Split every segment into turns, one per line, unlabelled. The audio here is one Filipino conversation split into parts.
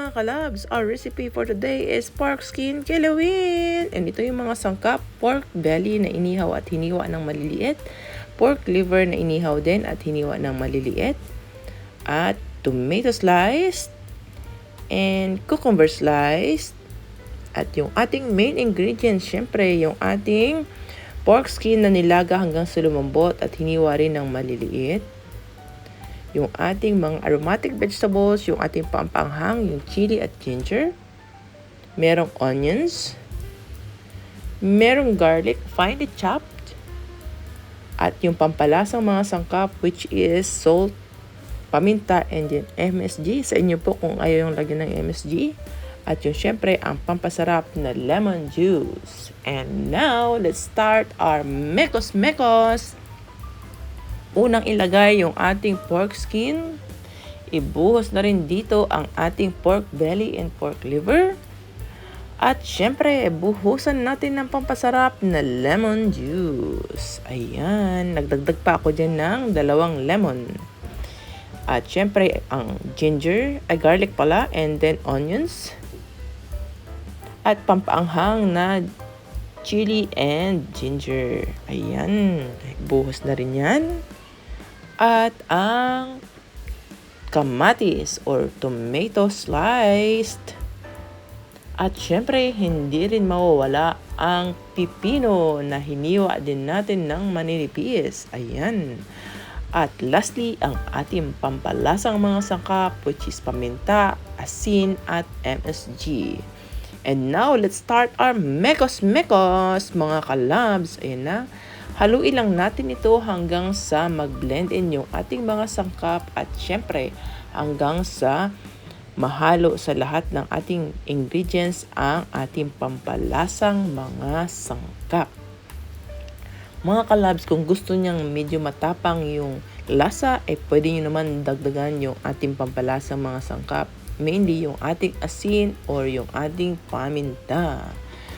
mga kalabs, our recipe for today is pork skin kilawin. And ito yung mga sangkap: pork belly na inihaw at hiniwa ng maliliit, pork liver na inihaw din at hiniwa ng maliliit, at tomato sliced, and cucumber sliced, at yung ating main ingredients, syempre yung ating pork skin na nilaga hanggang sa lumambot at hiniwa rin ng maliliit, yung ating mga aromatic vegetables, yung ating pampanghang, yung chili at ginger, merong onions, merong garlic finely chopped, at yung pampalasang mga sangkap which is salt, paminta, and yung MSG. Sa inyo po kung ayaw yung lagyan ng MSG. At yung syempre ang pampasarap na lemon juice. And now, let's start our mekos-mekos! Unang ilagay yung ating pork skin. Ibuhos na rin dito ang ating pork belly and pork liver. At syempre, buhusan natin ng pampasarap na lemon juice. Ayan, nagdagdag pa ako dyan ng 2 lemon. At syempre, ang garlic pala, and then onions. At pampaanghang na chili and ginger. Ayan, buhos na rin yan. At ang kamatis or tomato sliced. At syempre, hindi rin mawawala ang pipino na hiniwa din natin ng maninipis. Ayan. At lastly, ang ating pampalasang mga sangkap which is paminta, asin, at MSG. And now, let's start our mekos-mekos, mga kalabs. Ayan na. Haluin lang natin ito hanggang sa mag-blend in yung ating mga sangkap at syempre hanggang sa mahalo sa lahat ng ating ingredients ang ating pampalasang mga sangkap. Mga kalabs, kung gusto niyang medyo matapang yung lasa, pwede nyo naman dagdagan yung ating pampalasang mga sangkap. Mainly yung ating asin or yung ating paminta.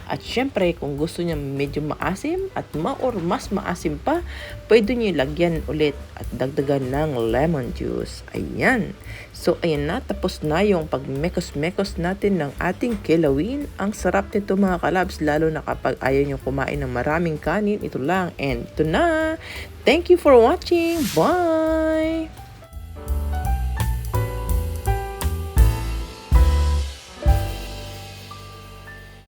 At syempre, kung gusto niya medyo maasim at mas maasim pa, pwede niyo lagyan ulit at dagdagan ng lemon juice. Ayan. So, ayan na. Tapos na yung pag-mekos-mekos natin ng ating kilawin. Ang sarap nito mga kalabs, lalo na kapag ayaw niyo kumain ng maraming kanin. Ito lang. And ito na. Thank you for watching. Bye!